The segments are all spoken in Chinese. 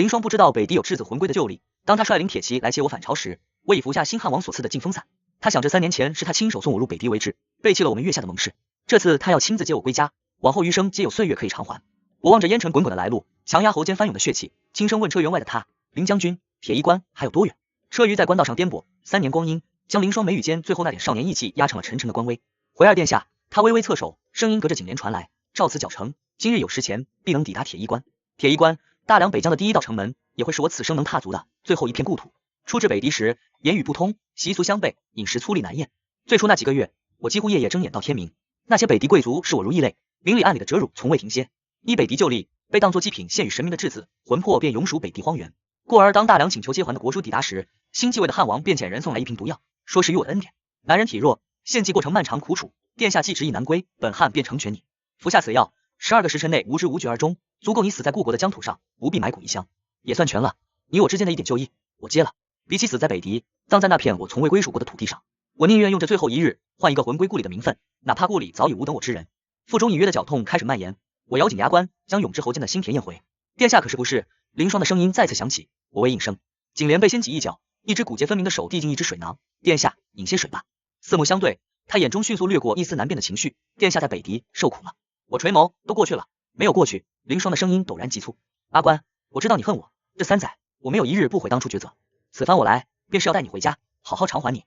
林霜不知道北狄有质子魂归的旧例，当他率领铁骑来接我返朝时，我已服下新汉王所赐的禁风散。他想这3年前是他亲手送我入北狄为质，背弃了我们月下的盟誓。这次他要亲自接我归家，往后余生皆有岁月可以偿还。我望着烟尘滚滚的来路，强压喉间翻涌的血气，轻声问车员外的他：林将军，铁衣关还有多远？车舆在官道上颠簸，3年光阴将林霜眉宇间最后那点少年意气压成了沉沉的官威。回二殿下，他微微侧手，声音隔着锦帘传来：照此脚程，今日有时前必能抵达铁衣关。铁衣关，大梁北疆的第一道城门，也会是我此生能踏足的最后一片故土。初至北狄时，言语不通，习俗相悖，饮食粗粝难咽。最初那几个月，我几乎夜夜睁眼到天明。那些北狄贵族视我如异类，明里暗里的折辱从未停歇。依北狄旧例，被当作祭品献与神明的质子魂魄便永属北狄荒原。故而当大梁请求接还的国书抵达时，新继位的汉王便遣人送来一瓶毒药，说是与我的恩典。男人体弱，献祭过程漫长苦楚，殿下既执意难归，本汉便成全你。服下此药，12个时辰内无知无觉而终，足够你死在故国的疆土上，不必埋骨异乡，也算全了你我之间的一点旧义。我接了。比起死在北狄，葬在那片我从未归属过的土地上，我宁愿用这最后一日换一个魂归故里的名分，哪怕故里早已无等我之人。腹中隐约的绞痛开始蔓延，我咬紧牙关，将永至喉间的腥甜咽回。殿下可是不是？林霜的声音再次响起，我微应声。锦帘被掀起一角，一只骨节分明的手递进一只水囊。殿下，饮些水吧。四目相对，他眼中迅速掠过一丝难辨的情绪。殿下在北狄受苦了。我垂眸，都过去了。没有过去。林霜的声音陡然急促。阿关，我知道你恨我，这3载我没有一日不悔当初抉择。此番我来，便是要带你回家，好好偿还你。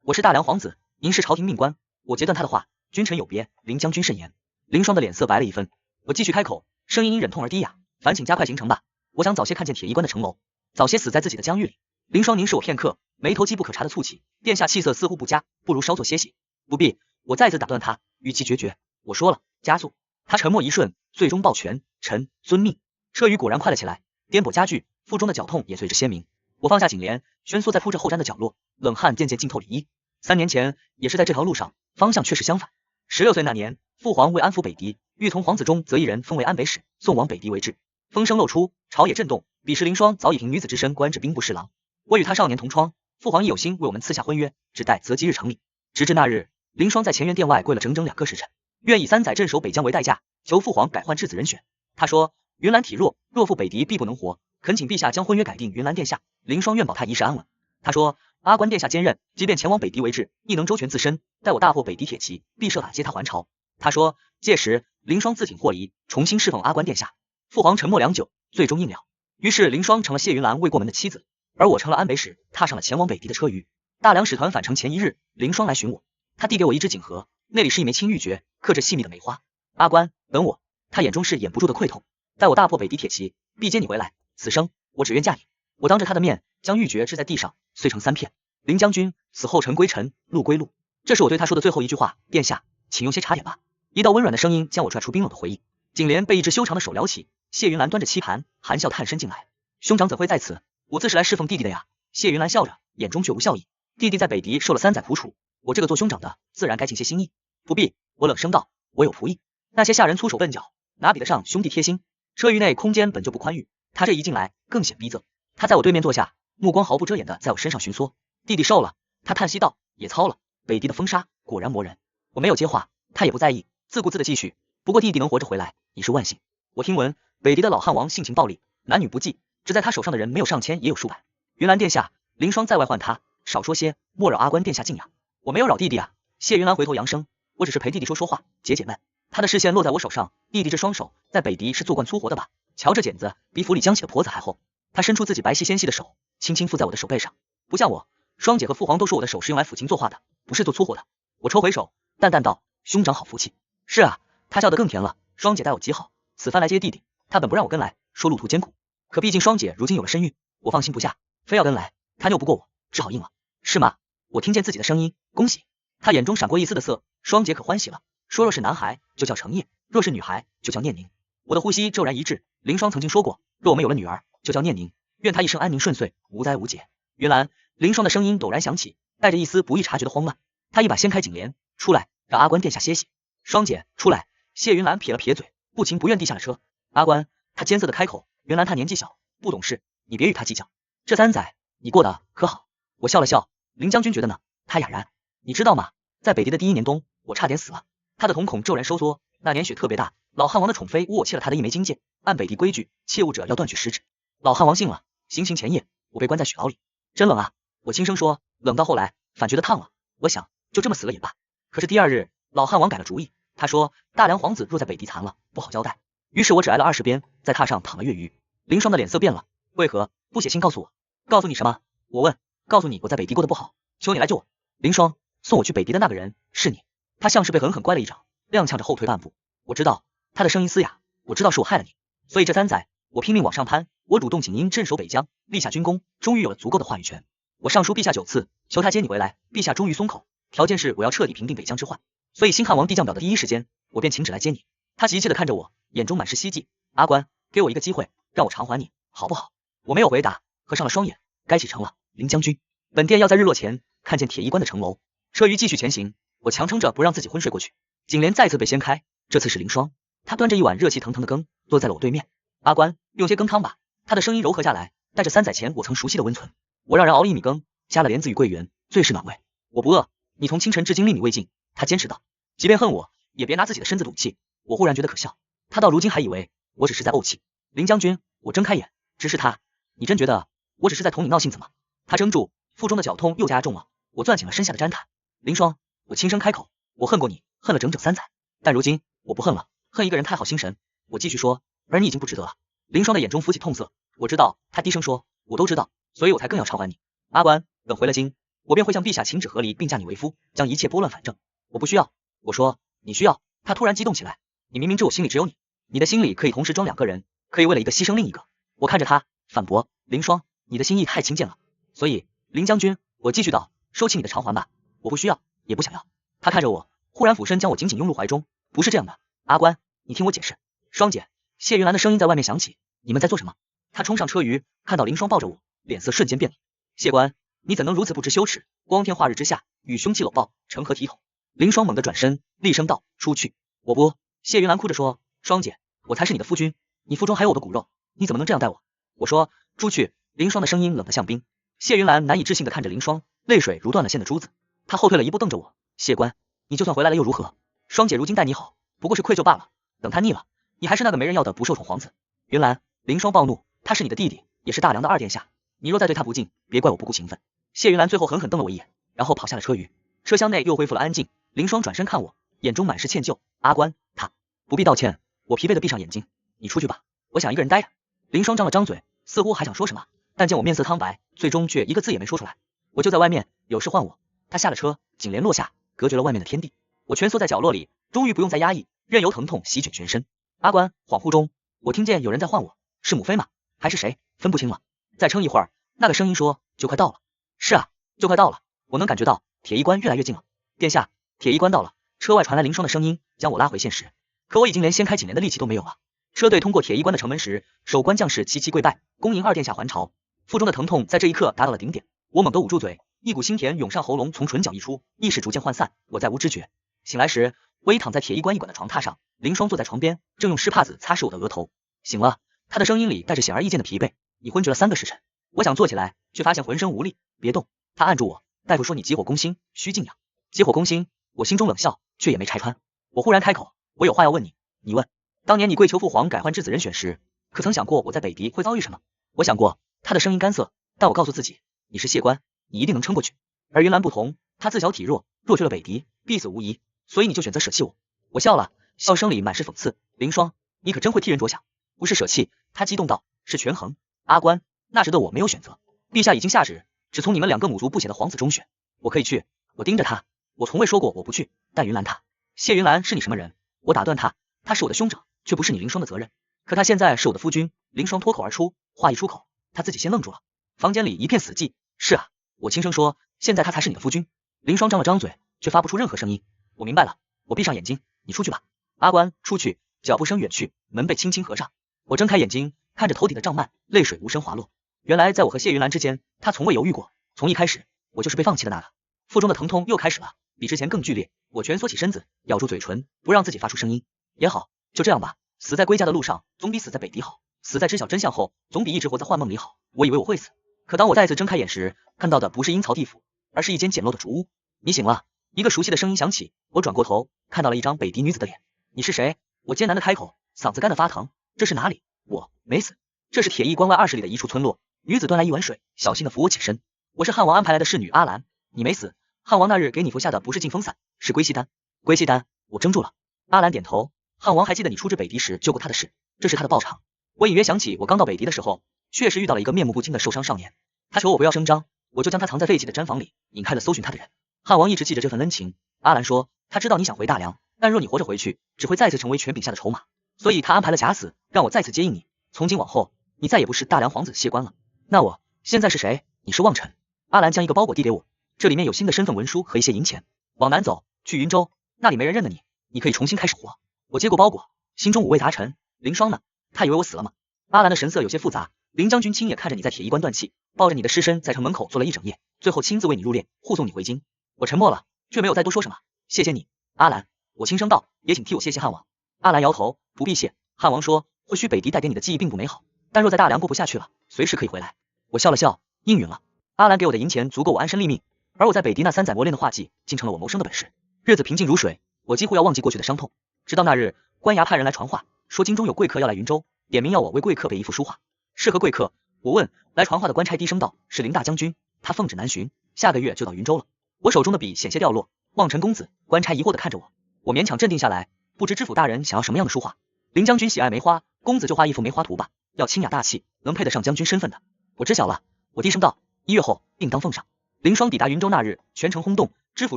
我是大梁皇子，您是朝廷命官。我截断他的话，君臣有别，林将军慎言。林霜的脸色白了一分，我继续开口，声音因忍痛而低哑，烦请加快行程吧。我想早些看见铁衣关的城楼，早些死在自己的疆域里。林霜凝视我片刻，眉头机不可察的蹙起。殿下气色似乎不佳，不如稍作歇息。不必，我再次打断他，语气决绝。我说了，加速。他沉默一瞬，最终抱拳，臣遵命。车舆果然快了起来，颠簸加剧，腹中的绞痛也随之鲜明。我放下锦帘，蜷缩在铺着厚毡的角落，冷汗渐渐浸透里衣。3年前也是在这条路上，方向却是相反。16岁那年，父皇为安抚北狄，欲从皇子中择一人封为安北使，送往北狄为质。风声漏出，朝野震动。彼时林霜早已凭女子之身官至兵部侍郎，我与他少年同窗，父皇亦有心为我们赐下婚约，只待择吉日成礼。直至那日，林霜在前院殿外跪了整整2个时辰，愿以3载镇守北疆为代价，求父皇改换质子人选。他说云兰体弱，若赴北狄必不能活，恳请陛下将婚约改定云兰殿下。林霜愿保他一世安稳。他说阿关殿下坚韧，即便前往北狄为质，亦能周全自身，待我大破北狄铁骑，必设法接他还朝。他说届时林霜自挺霍夷，重新侍奉阿关殿下。父皇沉默良久，最终应了。于是林霜成了谢云兰未过门的妻子，而我成了安北使，踏上了前往北狄的车舆。大梁使团返程前1日，林霜来寻我，他递给我一只锦盒，那里是一枚青玉珏，刻着细密的梅花。阿关，等我。他眼中是掩不住的愧痛。待我大破北狄铁骑，必接你回来，此生我只愿嫁你。我当着他的面将玉珏掷在地上，碎成3片。林将军，死后尘归尘，路归路。这是我对他说的最后一句话。殿下，请用些茶点吧。一道温软的声音将我拽出冰冷的回忆。锦帘被一只修长的手撩起，谢云兰端着棋盘，含笑探身进来。兄长怎会在此？我自是来侍奉弟弟的呀。谢云兰笑着，眼中却无笑意。弟弟在北狄受了3载苦楚，我这个做兄长的自然该尽些心意。不必，我冷声道，我有仆役。那些下人粗手笨脚，哪比得上兄弟贴心？车舆内空间本就不宽裕，他这一进来更显逼仄。他在我对面坐下，目光毫不遮掩的在我身上寻梭。弟弟瘦了，他叹息道，也糙了。北狄的风沙果然磨人。我没有接话，他也不在意，自顾自的继续。不过弟弟能活着回来，已是万幸。我听闻北狄的老汉王性情暴戾，男女不忌，只在他手上的人没有上千也有数百。云兰殿下，林霜在外唤他，少说些，莫扰阿关殿下静养。我没有扰弟弟啊。谢云兰回头扬声，我只是陪弟弟说话，解解闷。他的视线落在我手上，弟弟这双手在北狄是做惯粗活的吧？瞧这茧子比府里浆起的婆子还厚。他伸出自己白皙纤细的手，轻轻附在我的手背上。不像我，双姐和父皇都说我的手是用来抚琴作画的，不是做粗活的。我抽回手，淡淡道，兄长好福气。是啊，他笑得更甜了。双姐待我极好，此番来接弟弟，他本不让我跟来，说路途艰苦，可毕竟双姐如今有了身孕，我放心不下，非要跟来，他拗不过我，只好应了。是吗？我听见自己的声音，恭喜。他眼中闪过一丝的色，双姐可欢喜了，说若是男孩就叫成业，若是女孩就叫念宁。我的呼吸骤然一滞，林霜曾经说过，若我们有了女儿就叫念宁，愿她一生安宁顺遂，无灾无解。云兰，林霜的声音陡然响起，带着一丝不易察觉的慌乱。他一把掀开锦帘，出来，让阿关殿下歇息。双姐，出来。谢云兰撇了撇嘴，不情不愿地下了车。阿关，他艰涩的开口，原来他年纪小，不懂事，你别与他计较。这3载你过得可好？我笑了笑，林将军觉得呢？他哑然，你知道吗？在北狄的第1年冬，我差点死了。他的瞳孔骤然收缩，那年雪特别大，老汉王的宠妃诬我窃了他的一枚金戒，按北狄规矩，窃物者要断取食指。老汉王信了。行刑前夜，我被关在雪牢里，真冷啊！我轻声说，冷到后来反觉得烫了。我想就这么死了也罢。可是第二日，老汉王改了主意，他说大梁皇子若在北地残了，不好交代。于是我只挨了20鞭，在榻上躺了月余。凌霜的脸色变了，为何不写信告诉我？告诉你什么？我问。告诉你我在北地过得不好，求你来救我。凌霜，送我去北地的那个人是你。他像是被狠狠乖了一掌，踉跄着后退半步。我知道他的声音嘶哑，我知道是我害了你，所以这3载我拼命往上攀，我主动请缨镇守北疆，立下军功，终于有了足够的话语权。我上书陛下9次，求他接你回来，陛下终于松口，条件是我要彻底平定北疆之患。所以新汉王帝降表的第一时间，我便请旨来接你。他急切地看着我，眼中满是希冀。阿关，给我一个机会，让我偿还你，好不好？我没有回答，合上了双眼。该启程了，林将军。本殿要在日落前看见铁衣关的城楼。车舆继续前行，我强撑着不让自己昏睡过去。颈帘再次被掀开，这次是凌霜，他端着一碗热气腾腾的羹，坐在了我对面。阿关，用些羹汤吧。他的声音柔和下来，带着3载前我曾熟悉的温存。我让人熬了1米羹，加了莲子与桂圆，最是暖胃。我不饿，你从清晨至今粒米未进。他坚持道，即便恨我，也别拿自己的身子赌气。我忽然觉得可笑，他到如今还以为我只是在怄气。林将军，我睁开眼，直视他，你真觉得我只是在同你闹性子吗？他怔住，腹中的绞痛又加重了。我攥紧了身下的毡毯。凌霜，我轻声开口，我恨过你，恨了整整3载，但如今我不恨了，恨一个人太耗心神。我继续说，而你已经不值得了。凌霜的眼中浮起痛色，我知道，他低声说，我都知道，所以我才更要偿还你。阿关，等回了京，我便会向陛下请旨和离，并嫁你为夫，将一切拨乱反正。我不需要。我说，你需要。他突然激动起来，你明明知我心里只有你，你的心里可以同时装2个人，可以为了一个牺牲另一个。我看着他反驳，凌霜，你的心意太轻贱了。所以林将军，我继续道，收起你的偿还吧，我不需要，也不想要。他看着我，忽然俯身将我紧紧拥入怀中。不是这样的，阿关，你听我解释。霜姐，谢云兰的声音在外面响起，你们在做什么？他冲上车舆，看到凌霜抱着我，脸色瞬间变了。谢官，你怎能如此不知羞耻？光天化日之下，与凶器搂抱，成何体统？凌霜猛地转身，厉声道：出去！我不。谢云兰哭着说，霜姐，我才是你的夫君，你腹中还有我的骨肉，你怎么能这样待我？我说，出去！凌霜的声音冷得像冰。谢云兰难以置信地看着凌霜，泪水如断了线的珠子。她后退了一步，瞪着我。谢官，你就算回来了又如何？霜姐如今待你好，不过是愧疚罢了。等她腻了，你还是那个没人要的不受宠皇子。云兰，凌霜暴怒，他是你的弟弟，也是大梁的2殿下，你若再对他不敬，别怪我不顾情分。谢云兰最后狠狠瞪了我一眼，然后跑下了车舆。车厢内又恢复了安静。凌霜转身看我，眼中满是歉疚。阿关，他不必道歉。我疲惫地闭上眼睛，你出去吧，我想一个人待着。凌霜张了张嘴，似乎还想说什么，但见我面色苍白，最终却一个字也没说出来。我就在外面，有事唤我。他下了车，颈帘落下，隔绝了外面的天地。我蜷缩在角落里，终于不用再压抑，任由疼痛席卷全身。阿关，恍惚中，我听见有人在唤我，是母妃吗？还是谁？分不清了。再撑一会儿，那个声音说，就快到了。是啊，就快到了。我能感觉到铁衣关越来越近了。殿下，铁衣关到了。车外传来凌霜的声音，将我拉回现实。可我已经连掀开颈帘的力气都没有了。车队通过铁衣关的城门时，守关将士齐齐跪拜，恭迎2殿下还朝。腹中的疼痛在这一刻达到了顶点，我猛地捂住嘴，一股腥甜涌上喉咙，从唇角溢出，意识逐渐涣散，我再无知觉。醒来时，我已躺在铁衣关驿馆的床榻上，凌霜坐在床边，正用湿帕子擦拭我的额头。醒了，他的声音里带着显而易见的疲惫。你昏厥了3个时辰。我想坐起来，却发现浑身无力。别动。他按住我。大夫说你急火攻心，需静养。急火攻心，我心中冷笑，却也没拆穿。我忽然开口，我有话要问你。你问，当年你跪求父皇改换质子人选时，可曾想过我在北狄会遭遇什么？我想过。他的声音干涩，但我告诉自己，你是谢官，你一定能撑过去。而云兰不同，她自小体弱，若去了北狄，必死无疑，所以你就选择舍弃我。我笑了，笑声里满是讽刺。凌霜，你可真会替人着想。不是舍弃，他激动道，是权衡。阿关，那时的我没有选择，陛下已经下旨，只从你们2个母族不显的皇子中选。我可以去。我盯着他，我从未说过我不去，但云兰她，谢云兰是你什么人？我打断他，他是我的兄长，却不是你凌霜的责任。可他现在是我的夫君。凌霜脱口而出，话一出口，他自己先愣住了。房间里一片死寂。是啊，我轻声说，现在他才是你的夫君。凌霜张了张嘴，却发不出任何声音。我明白了。我闭上眼睛，你出去吧。阿关，出去。脚步声远去，门被轻轻合上。我睁开眼睛，看着头顶的帐幔，泪水无声滑落。原来在我和谢云兰之间，他从未犹豫过。从一开始，我就是被放弃的那个。腹中的疼痛又开始了，比之前更剧烈。我蜷缩起身子，咬住嘴唇，不让自己发出声音。也好，就这样吧。死在归家的路上，总比死在北狄好。死在知晓真相后，总比一直活在幻梦里好。我以为我会死，可当我再次睁开眼时，看到的不是阴曹地府，而是一间简陋的竹屋。你醒了。一个熟悉的声音响起。我转过头，看到了一张北狄女子的脸。你是谁？我艰难的开口，嗓子干得发疼。这是哪里？我没死。这是铁翼关外20里的一处村落。女子端来一碗水，小心的扶我起身。我是汉王安排来的侍女阿兰，你没死。汉王那日给你服下的不是禁风散，是归西丹。归西丹，我怔住了。阿兰点头。汉王还记得你出至北狄时救过他的事，这是他的报偿。我隐约想起我刚到北狄的时候，确实遇到了一个面目不惊的受伤少年，他求我不要声张，我就将他藏在废弃的毡房里，引开了搜寻他的人。汉王一直记着这份恩情。阿兰说，他知道你想回大梁，但若你活着回去，只会再次成为权柄下的筹码，所以他安排了假死，让我再次接应你。从今往后，你再也不是大梁皇子谢官了。那我现在是谁？你是望尘。阿兰将一个包裹递给我，这里面有新的身份文书和一些银钱。往南走，去云州，那里没人认得你，你可以重新开始活。我接过包裹，心中五味杂陈。凌霜呢？他以为我死了吗？阿兰的神色有些复杂。林将军亲眼看着你在铁衣关断气，抱着你的尸身在城门口坐了一整夜，最后亲自为你入殓，护送你回京。我沉默了，却没有再多说什么。谢谢你，阿兰。我轻声道，也请替我谢谢汉王。阿兰摇头，不必谢。汉王说，或许北狄带给你的记忆并不美好，但若在大梁过不下去了，随时可以回来。我笑了笑，应允了。阿兰给我的银钱足够我安身立命，而我在北狄那3载磨练的画技，竟成了我谋生的本事。日子平静如水，我几乎要忘记过去的伤痛。直到那日，官衙派人来传话，说京中有贵客要来云州，点名要我为贵客备一幅书画。是何贵客？我问。来传话的官差低声道，是林大将军，他奉旨南巡，下个月就到云州了。我手中的笔险些掉落。望尘公子，官差疑惑地看着我，我勉强镇定下来，不知知府大人想要什么样的书画。林将军喜爱梅花，公子就画一幅梅花图吧，要清雅大气，能配得上将军身份的。我知晓了。我低声道，1月后定当奉上。凌霜抵达云州那日，全城轰动，知府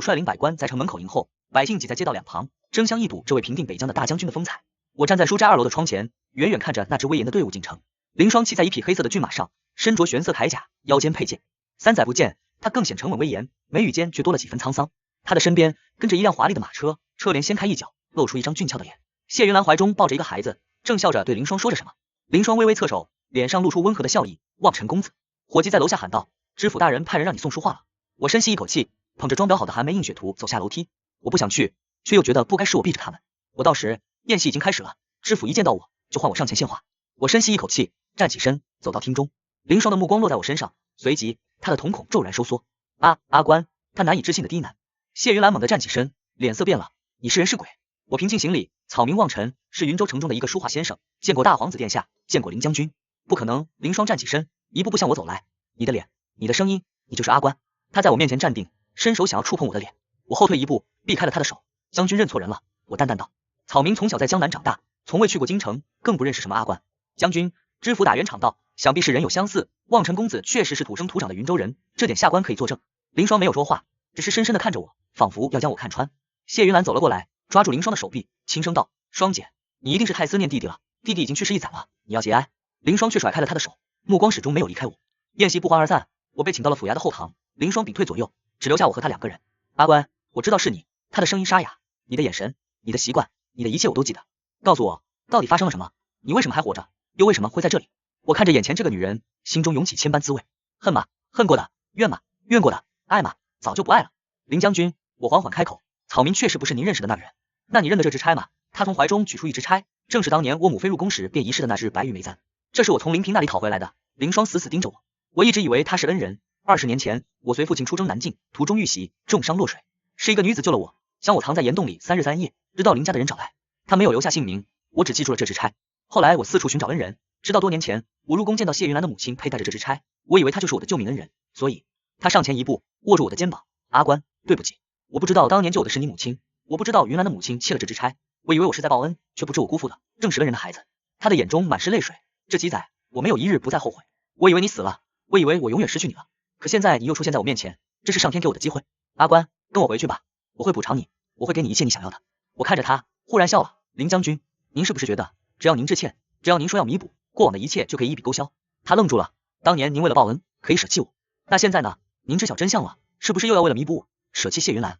率领百官在城门口迎候，百姓挤在街道两旁，争相一睹这位平定北疆的大将军的风采。我站在书斋2楼的窗前，远远看着那支威严的队伍进城。凌霜骑在一匹黑色的骏马上，身着玄色铠甲，腰间佩剑。3载不见，他更显沉稳威严，眉宇间却多了几分沧桑。他的身边跟着一辆华丽的马车，车帘掀开一角，露出一张俊俏的脸。谢云兰怀中抱着一个孩子，正笑着对凌霜说着什么。凌霜微微侧手，脸上露出温和的笑意。望尘公子，伙计在楼下喊道，知府大人派人让你送书画了。我深吸一口气，捧着装裱好的寒梅映雪图走下楼梯。我不想去，却又觉得不该是我逼着他们。我到时宴席已经开始了，知府一见到我就唤我上前献画。我深吸一口气，站起身，走到厅中。凌霜的目光落在我身上，随即他的瞳孔骤然收缩。阿官，他难以置信的低喃。谢云兰猛地站起身，脸色变了，你是人是鬼？我平静行礼，草民望尘，是云州城中的一个书画先生，见过大皇子殿下，见过林将军。不可能。凌霜站起身，一步步向我走来。你的脸，你的声音，你就是阿官。他在我面前站定，伸手想要触碰我的脸，我后退一步，避开了他的手。将军认错人了，我淡淡道。草民从小在江南长大，从未去过京城，更不认识什么阿官。将军，知府打圆场道，想必是人有相似，望尘公子确实是土生土长的云州人，这点下官可以作证。凌霜没有说话，只是深深地看着我，仿佛要将我看穿。谢云兰走了过来，抓住凌霜的手臂，轻声道，霜姐，你一定是太思念弟弟了，弟弟已经去世1载了，你要节哀。凌霜却甩开了他的手，目光始终没有离开我。宴席不欢而散，我被请到了府衙的后堂，凌霜屏退左右，只留下我和他2个人。阿官，我知道是你。他的声音沙哑，你的眼神，你的习惯，你的一切我都记得。告诉我，到底发生了什么？你为什么还活着？又为什么会在这里？我看着眼前这个女人，心中涌起千般滋味。恨吗？恨过的。怨吗？怨过的。爱吗？早就不爱了。林将军，我缓缓开口，草民确实不是您认识的那个人。那你认得这支钗吗？他从怀中取出一支钗，正是当年我母妃入宫时便遗失的那支白玉梅簪。这是我从林平那里讨回来的。凌霜死死盯着我，我一直以为他是恩人。20年前，我随父亲出征南境，途中遇袭，重伤落水，是一个女子救了我，将我藏在岩洞里3日3夜，直到林家的人找来。他没有留下姓名，我只记住了这支钗。后来我四处寻找恩人，直到多年前，我入宫见到谢云兰的母亲佩戴着这支钗，我以为她就是我的救命恩人，所以他上前一步，握住我的肩膀。阿官，对不起，我不知道当年救我的是你母亲，我不知道云兰的母亲窃了这支钗，我以为我是在报恩，却不知我辜负的正是恩人的孩子。他的眼中满是泪水。这几载，我没有一日不再后悔。我以为你死了，我以为我永远失去你了，可现在你又出现在我面前，这是上天给我的机会。阿官，跟我回去吧，我会补偿你，我会给你一切你想要的。我看着他，忽然笑了。林将军，您是不是觉得只要您致歉，只要您说要弥补，过往的一切就可以一笔勾销？他愣住了。当年您为了报恩可以舍弃我，那现在呢？您知晓真相了，是不是又要为了弥补我舍弃谢云兰？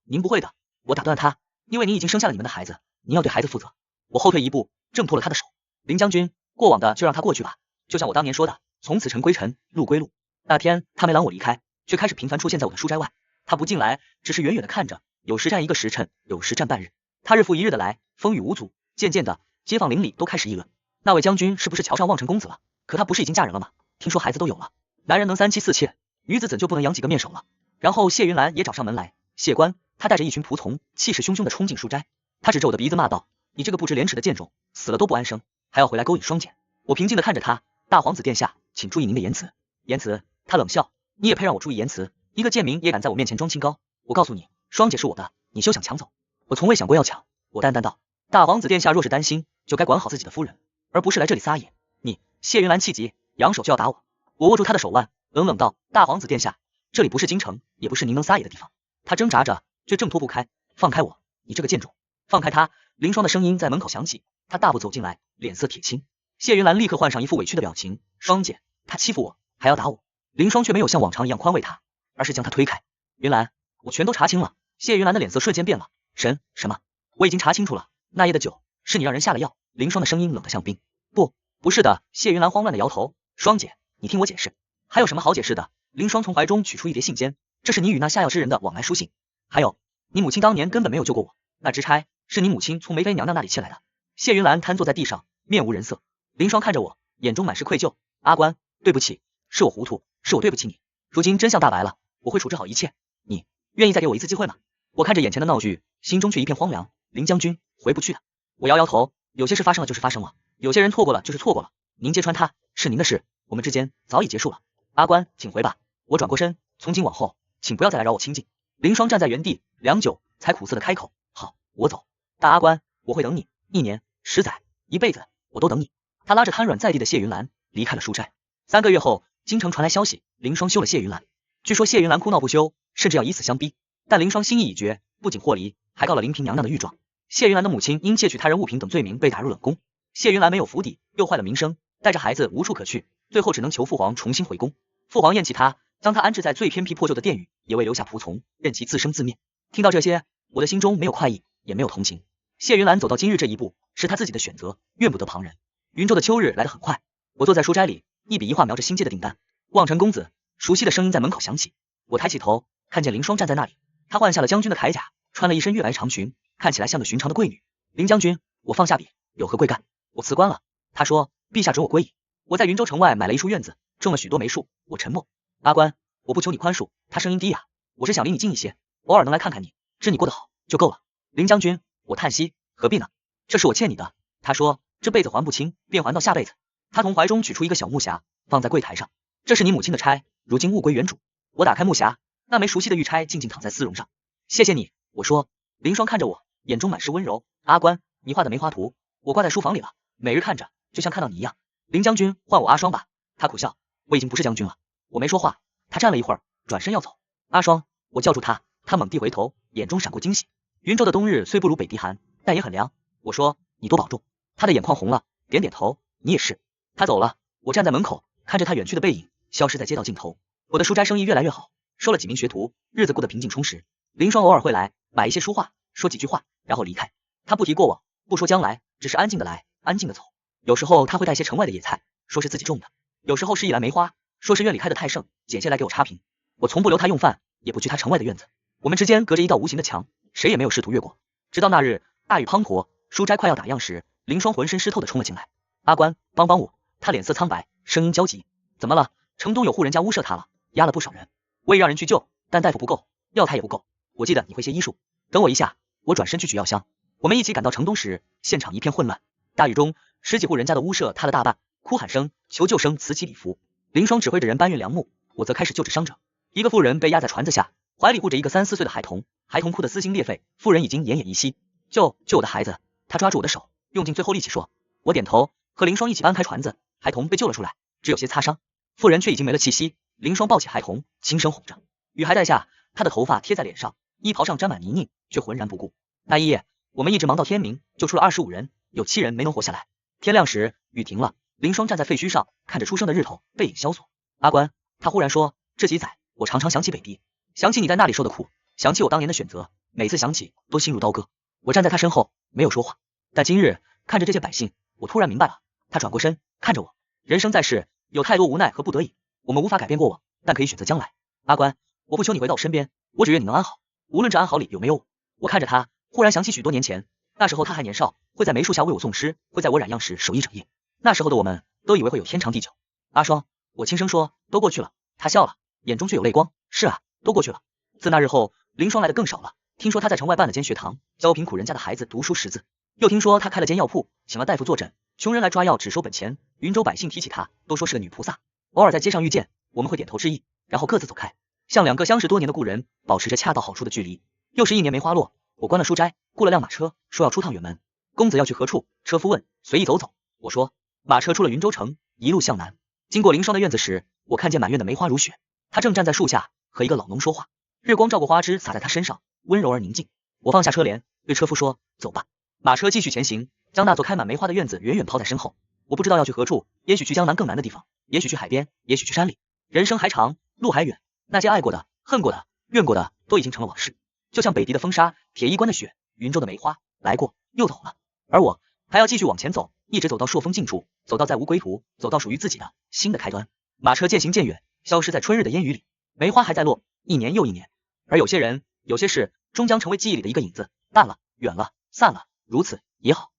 您不会的。我打断他，因为您已经生下了你们的孩子，您要对孩子负责。我后退一步，挣脱了他的手。林将军，过往的就让他过去吧，就像我当年说的，从此尘归尘，路归路。那天他没拦我离开，却开始频繁出现在我的书斋外。他不进来，只是远远的看着，有时站1个时辰，有时站半日。他日复一日的来，风雨无阻。渐渐的，街坊邻里都开始议论，那位将军是不是瞧上望尘公子了？可她不是已经嫁人了吗？听说孩子都有了。男人能3妻4妾，女子怎就不能养几个面首了？然后谢云兰也找上门来，谢官，他带着一群仆从，气势汹汹的冲进书斋。他指着我的鼻子骂道，你这个不知廉耻的贱种，死了都不安生，还要回来勾引双姐。我平静地看着他，大皇子殿下，请注意您的言辞。言辞？他冷笑，你也配让我注意言辞？一个贱民也敢在我面前装清高？我告诉你，双姐是我的，你休想抢走。我从未想过要抢，我淡淡道。大皇子殿下若是担心，就该管好自己的夫人，而不是来这里撒野。你，谢云兰气急，扬手就要打我。我握住他的手腕，冷冷道，大皇子殿下，这里不是京城，也不是您能撒野的地方。他挣扎着，却挣脱不开，放开我，你这个贱种，放开他！凌霜的声音在门口响起，他大步走进来，脸色铁青。谢云兰立刻换上一副委屈的表情，霜姐，他欺负我，还要打我。凌霜却没有像往常一样宽慰他，而是将他推开。云兰，我全都查清了。谢云兰的脸色瞬间变了，什么？我已经查清楚了，那夜的酒是你让人下了药。凌霜的声音冷得像冰。不是的。谢云兰慌乱的摇头，霜姐，你听我解释。还有什么好解释的？凌霜从怀中取出一叠信笺，这是你与那下药之人的往来书信。还有，你母亲当年根本没有救过我，那支差是你母亲从梅妃娘娘那里窃来的。谢云兰瘫坐在地上，面无人色。凌霜看着我，眼中满是愧疚。阿官，对不起，是我糊涂，是我对不起你。如今真相大白了，我会处置好一切。你愿意再给我一次机会吗？我看着眼前的闹剧，心中却一片荒凉。凌将军，回不去的。我摇摇头，有些事发生了就是发生了，有些人错过了就是错过了。您揭穿他是您的事，我们之间早已结束了。阿官，请回吧。我转过身，从今往后，请不要再来扰我清静。凌霜站在原地，良久，才苦涩的开口：好，我走。大阿官，我会等你，1年、10载、一辈子，我都等你。他拉着瘫软在地的谢云兰离开了书斋。3个月后，京城传来消息，凌霜休了谢云兰。据说谢云兰哭闹不休，甚至要以死相逼，但凌霜心意已决，不仅获离，还告了林嫔娘娘的御状。谢云兰的母亲因窃取他人物品等罪名被打入冷宫，谢云兰没有府邸，又坏了名声，带着孩子无处可去，最后只能求父皇重新回宫。父皇厌弃他，将他安置在最偏僻破旧的殿宇，也未留下仆从，任其自生自灭。听到这些，我的心中没有快意，也没有同情。谢云兰走到今日这一步，是她自己的选择，怨不得旁人。云州的秋日来得很快，我坐在书斋里，一笔一画描着新接的订单。望尘公子，熟悉的声音在门口响起。我抬起头，看见凌霜站在那里，她换下了将军的铠甲，穿了一身月白长裙，看起来像个寻常的贵女。林将军，我放下笔，有何贵干？我辞官了。他说，陛下准我归隐。我在云州城外买了一处院子，种了许多梅树。我沉默。阿官，我不求你宽恕。他声音低哑，我是想离你近一些，偶尔能来看看你，知你过得好就够了。林将军，我叹息，何必呢？这是我欠你的。他说，这辈子还不清，便还到下辈子。他从怀中取出一个小木匣，放在柜台上。这是你母亲的钗，如今物归原主。我打开木匣，那枚熟悉的玉钗静静躺在丝绒上。谢谢你，我说。凌霜看着我，眼中满是温柔。阿官，你画的梅花图，我挂在书房里了，每日看着，就像看到你一样。林将军，唤我阿霜吧。他苦笑，我已经不是将军了。我没说话，他站了一会儿，转身要走。阿霜，我叫住他，他猛地回头，眼中闪过惊喜。云州的冬日虽不如北地寒，但也很凉。我说，你多保重。他的眼眶红了，点点头，你也是。他走了，我站在门口，看着他远去的背影，消失在街道尽头。我的书斋生意越来越好，收了几名学徒，日子过得平静充实。凌霜偶尔会来，买一些书画，说几句话，然后离开。他不提过往，不说将来，只是安静的来，安静的走。有时候他会带些城外的野菜，说是自己种的；有时候是一篮梅花，说是院里开的太盛，剪下来给我插瓶。我从不留他用饭，也不去他城外的院子。我们之间隔着一道无形的墙，谁也没有试图越过。直到那日大雨滂沱，书斋快要打烊时，凌霜浑身湿透的冲了进来。阿官，帮帮我！他脸色苍白，声音焦急。怎么了？城东有户人家诬设他了，压了不少人。我也让人去救，但大夫不够，药材也不够。我记得你会些医术，等我一下。我转身去取药箱。我们一起赶到城东时，现场一片混乱。大雨中，10几户人家的屋舍塌了大半，哭喊声、求救声此起彼伏。凌霜指挥着人搬运梁木，我则开始救治伤者。一个妇人被压在船子下，怀里护着一个3、4岁的孩童，孩童哭得撕心裂肺，妇人已经奄奄一息。救我的孩子！他抓住我的手，用尽最后力气说。我点头，和凌霜一起搬开船子，孩童被救了出来，只有些擦伤，妇人却已经没了气息。凌霜抱起孩童，轻声哄着。雨还在下，他的头发贴在脸上，衣袍上沾满泥泞，却浑然不顾。那一夜，我们一直忙到天明，救出了25人，有7人没能活下来。天亮时，雨停了，凌霜站在废墟上，看着初升的日头，背影萧索。阿官，他忽然说，这几载，我常常想起北地，想起你在那里受的苦，想起我当年的选择，每次想起，都心如刀割。我站在他身后，没有说话。但今日看着这些百姓，我突然明白了。他转过身，看着我。人生在世，有太多无奈和不得已，我们无法改变过往，但可以选择将来。阿官，我不求你回到我身边，我只愿你能安好，无论这安好里有没有我。我看着他，忽然想起许多年前，那时候他还年少，会在梅树下为我诵诗，会在我染样时守一整夜。那时候的我们都以为会有天长地久。阿霜，我轻声说，都过去了。他笑了，眼中却有泪光。是啊，都过去了。自那日后，凌霜来的更少了。听说他在城外办了间学堂，教贫苦人家的孩子读书识字。又听说他开了间药铺，请了大夫坐诊，穷人来抓药只收本钱，云州百姓提起她，都说是个女菩萨。偶尔在街上遇见，我们会点头致意，然后各自走开，像两个相识多年的故人，保持着恰到好处的距离。又是一年梅花落，我关了书斋，雇了辆马车，说要出趟远门。公子要去何处？车夫问。随意走走。我说。马车出了云州城，一路向南，经过凌霜的院子时，我看见满院的梅花如雪。他正站在树下和一个老农说话，日光照过花枝，洒在他身上，温柔而宁静。我放下车帘，对车夫说：“走吧。”马车继续前行，将那座开满梅花的院子远远抛在身后。我不知道要去何处，也许去江南更南的地方，也许去海边，也许去山里。人生还长，路还远，那些爱过的、恨过的、怨过的，都已经成了往事。就像北狄的风沙，铁衣关的雪，云州的梅花，来过又走了。而我还要继续往前走，一直走到朔风尽处，走到再无归途，走到属于自己的新的开端。马车渐行渐远，消失在春日的烟雨里。梅花还在落，一年又一年。而有些人，有些事，终将成为记忆里的一个影子，淡了，远了，散了，如此也好。